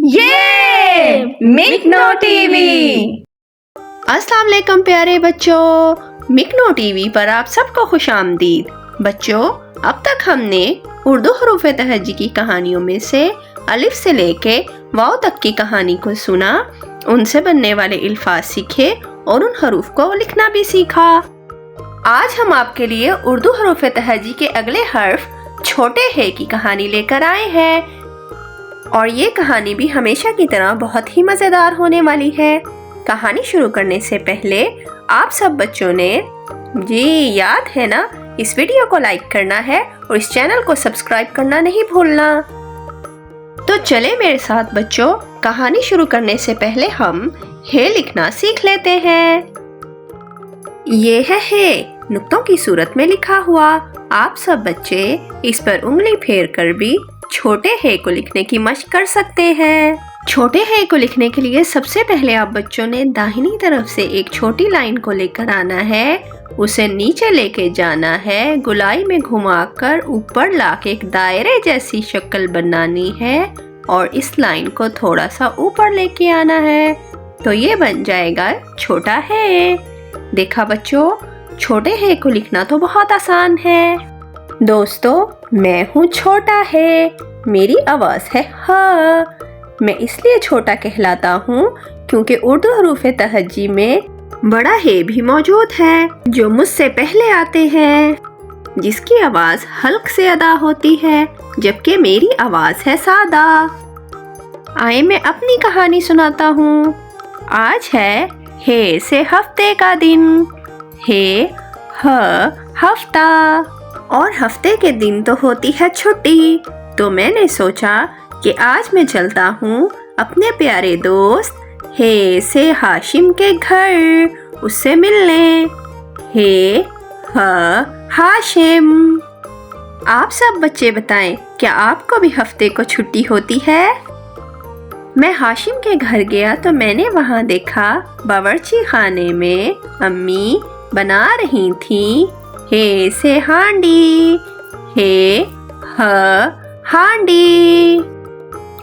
ये मिकनो टीवी। अस्सलाम वालेकुम प्यारे बच्चों, मिकनो टीवी पर आप सबको खुशामदीद। बच्चों, अब तक हमने उर्दू हरूफ तहज्जी की कहानियों में से अलिफ से लेके वाव तक की कहानी को सुना, उनसे बनने वाले अल्फाज सीखे और उन हरूफ को लिखना भी सीखा। आज हम आपके लिए उर्दू हरूफ तहज्जी के अगले हर्फ छोटे है की कहानी लेकर आए हैं और ये कहानी भी हमेशा की तरह बहुत ही मज़ेदार होने वाली है। कहानी शुरू करने से पहले आप सब बच्चों ने जी याद है ना, इस वीडियो को लाइक करना है और इस चैनल को सब्सक्राइब करना नहीं भूलना। तो चले मेरे साथ बच्चों, कहानी शुरू करने से पहले हम हे लिखना सीख लेते हैं। ये है हे नुक्तों की सूरत में लिखा हुआ। आप सब बच्चे इस पर उंगली फेर कर भी छोटे हे को लिखने की मशक कर सकते हैं। छोटे हे को लिखने के लिए सबसे पहले आप बच्चों ने दाहिनी तरफ से एक छोटी लाइन को लेकर आना है, उसे नीचे लेके जाना है, गुलाई में घुमाकर ऊपर लाके एक दायरे जैसी शक्ल बनानी है और इस लाइन को थोड़ा सा ऊपर लेके आना है, तो ये बन जाएगा छोटा है। देखा बच्चों, छोटे हे को लिखना तो बहुत आसान है। दोस्तों, मैं हूँ छोटा है, मेरी आवाज़ है हा। मैं इसलिए छोटा कहलाता हूँ क्योंकि उर्दू हरूफ तहज्जी में बड़ा हे भी मौजूद है जो मुझसे पहले आते हैं, जिसकी आवाज़ हल्क से अदा होती है, जबकि मेरी आवाज़ है सादा। आए मैं अपनी कहानी सुनाता हूँ। आज है हे से हफ्ते का दिन। हे ह हफ्ता, और हफ्ते के दिन तो होती है छुट्टी, तो मैंने सोचा कि आज मैं चलता हूँ अपने प्यारे दोस्त हे से हाशिम के घर, उससे मिलने। हे ह हाशिम। आप सब बच्चे बताएं, क्या आपको भी हफ्ते को छुट्टी होती है? मैं हाशिम के घर गया तो मैंने वहाँ देखा बावर्ची खाने में अम्मी बना रही थी हे से हांडी। हे ह हांडी,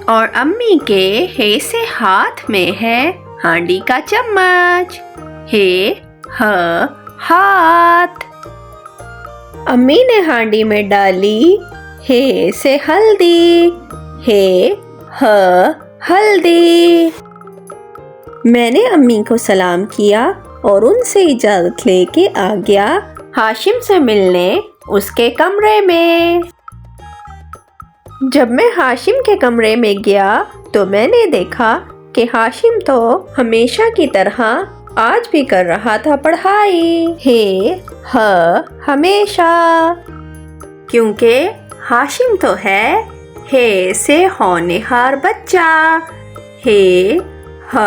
और अम्मी के हे से हाथ में है हांडी का चम्मच। हे ह हाथ। अम्मी ने हांडी में डाली हे से हल्दी। हे ह हल्दी। मैंने अम्मी को सलाम किया और उनसे इजाज़त लेके आ गया हाशिम से मिलने उसके कमरे में। जब मैं हाशिम के कमरे में गया तो मैंने देखा कि हाशिम तो हमेशा की तरह आज भी कर रहा था पढ़ाई। हे ह हमेशा, क्योंकि हाशिम तो है हे से होनहार बच्चा। हे ह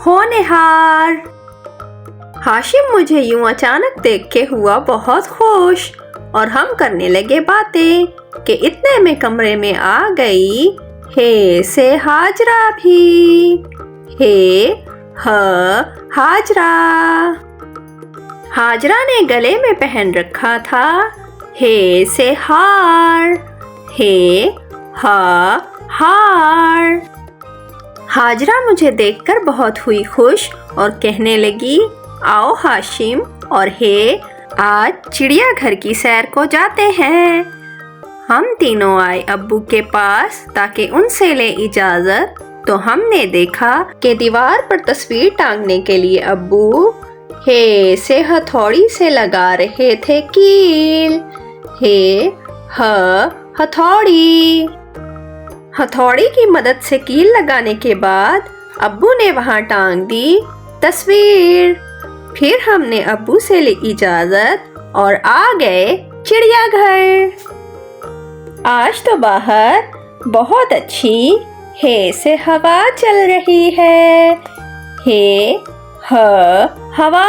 होनहार। हाशिम मुझे यूं अचानक देख के हुआ बहुत खुश और हम करने लगे बातें कि इतने में कमरे में आ गई हे से हाजरा भी। हे ह हाजरा। हाजरा ने गले में पहन रखा था हे से हार। हे ह हार। हाजरा मुझे देखकर बहुत हुई खुश और कहने लगी, आओ हाशिम और हे, आज चिड़ियाघर की सैर को जाते हैं। हम तीनों आए अब्बू के पास ताकि उनसे ले इजाज़त, तो हमने देखा कि दीवार पर तस्वीर टांगने के लिए अब्बू हे से हथौड़ी से लगा रहे थे कील। हे ह हथौड़ी। हथौड़ी की मदद से कील लगाने के बाद अब्बू ने वहाँ टांग दी तस्वीर। फिर हमने अब्बू से ली इजाज़त और आ गए चिड़ियाघर। आज तो बाहर बहुत अच्छी हे से हवा चल रही है। हे ह हवा।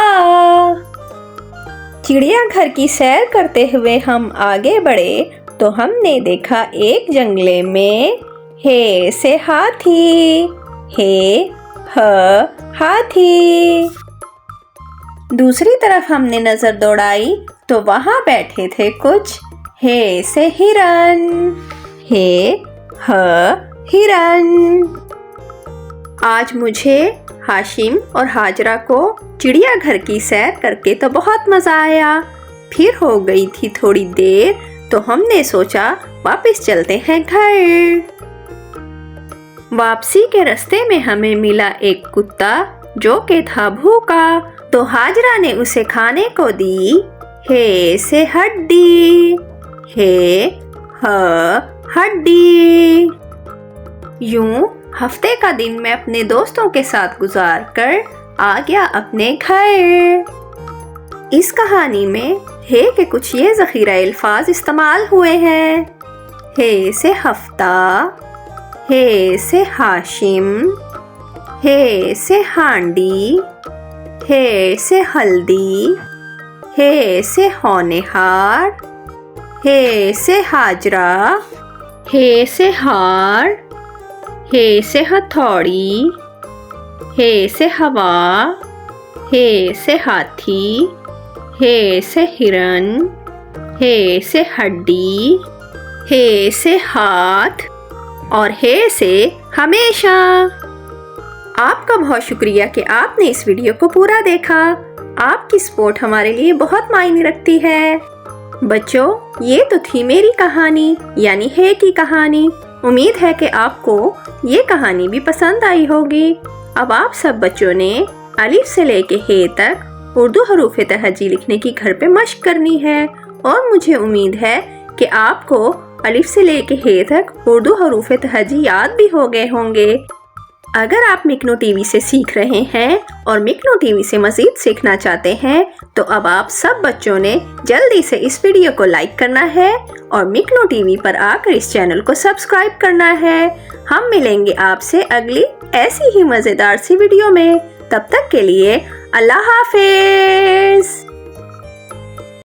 चिड़ियाघर की सैर करते हुए हम आगे बढ़े तो हमने देखा एक जंगले में हे से हाथी। हे ह हाथी। दूसरी तरफ हमने नजर दौड़ाई तो वहां बैठे थे कुछ हे से हिरन। हे ह हिरन। آج مجھے ہاشم اور ہاجرہ کو چڑیا گھر کی سیر کر کے تو بہت مزہ آیا۔ پھر ہو گئی تھی تھوڑی دیر تو ہم نے سوچا واپس چلتے ہیں گھر۔ واپسی کے راستے میں ہمیں ملا ایک کتا جو کہ تھا بھوکا، تو ہاجرہ نے اسے کھانے کو دی ہے سے ہڈی، ہے ہڈی۔ یوں ہفتے کا دن میں اپنے دوستوں کے ساتھ گزار کر آ گیا اپنے گھر۔ اس کہانی میں ہے کہ کچھ یہ ذخیرہ الفاظ استعمال ہوئے ہیں۔ ہے سے ہفتہ، ہے سے ہاشم، ہے سے ہانڈی، ہے سے ہلدی، ہے سے ہونہار، ہے سے ہاجرہ، ہے سے ہار، ہے سے ہتھوڑی، ہے سے ہوا، ہے سے ہاتھی، ہے سے ہرن، ہے سے ہڈی، ہے سے ہاتھ اور ہے سے ہمیشہ۔ آپ کا بہت شکریہ کہ آپ نے اس ویڈیو کو پورا دیکھا۔ آپ کی سپورٹ ہمارے لیے بہت معنی رکھتی ہے۔ بچوں، یہ تو تھی میری کہانی یعنی ہے کی کہانی۔ امید ہے کہ آپ کو یہ کہانی بھی پسند آئی ہوگی۔ اب آپ سب بچوں نے الف سے لے کے ہے تک اردو حروف تہجی لکھنے کی گھر پہ مشق کرنی ہے، اور مجھے امید ہے کہ آپ کو الف سے لے کے ہے تک اردو حروف تہجی یاد بھی ہو گئے ہوں گے۔ اگر آپ مکنو ٹی وی سے سیکھ رہے ہیں اور مکنو ٹی وی سے مزید سیکھنا چاہتے ہیں تو اب آپ سب بچوں نے جلدی سے اس ویڈیو کو لائک کرنا ہے اور مکنو ٹی وی پر آ کر اس چینل کو سبسکرائب کرنا ہے۔ ہم ملیں گے آپ سے اگلی ایسی ہی مزیدار سی ویڈیو میں۔ تب تک کے لیے اللہ حافظ۔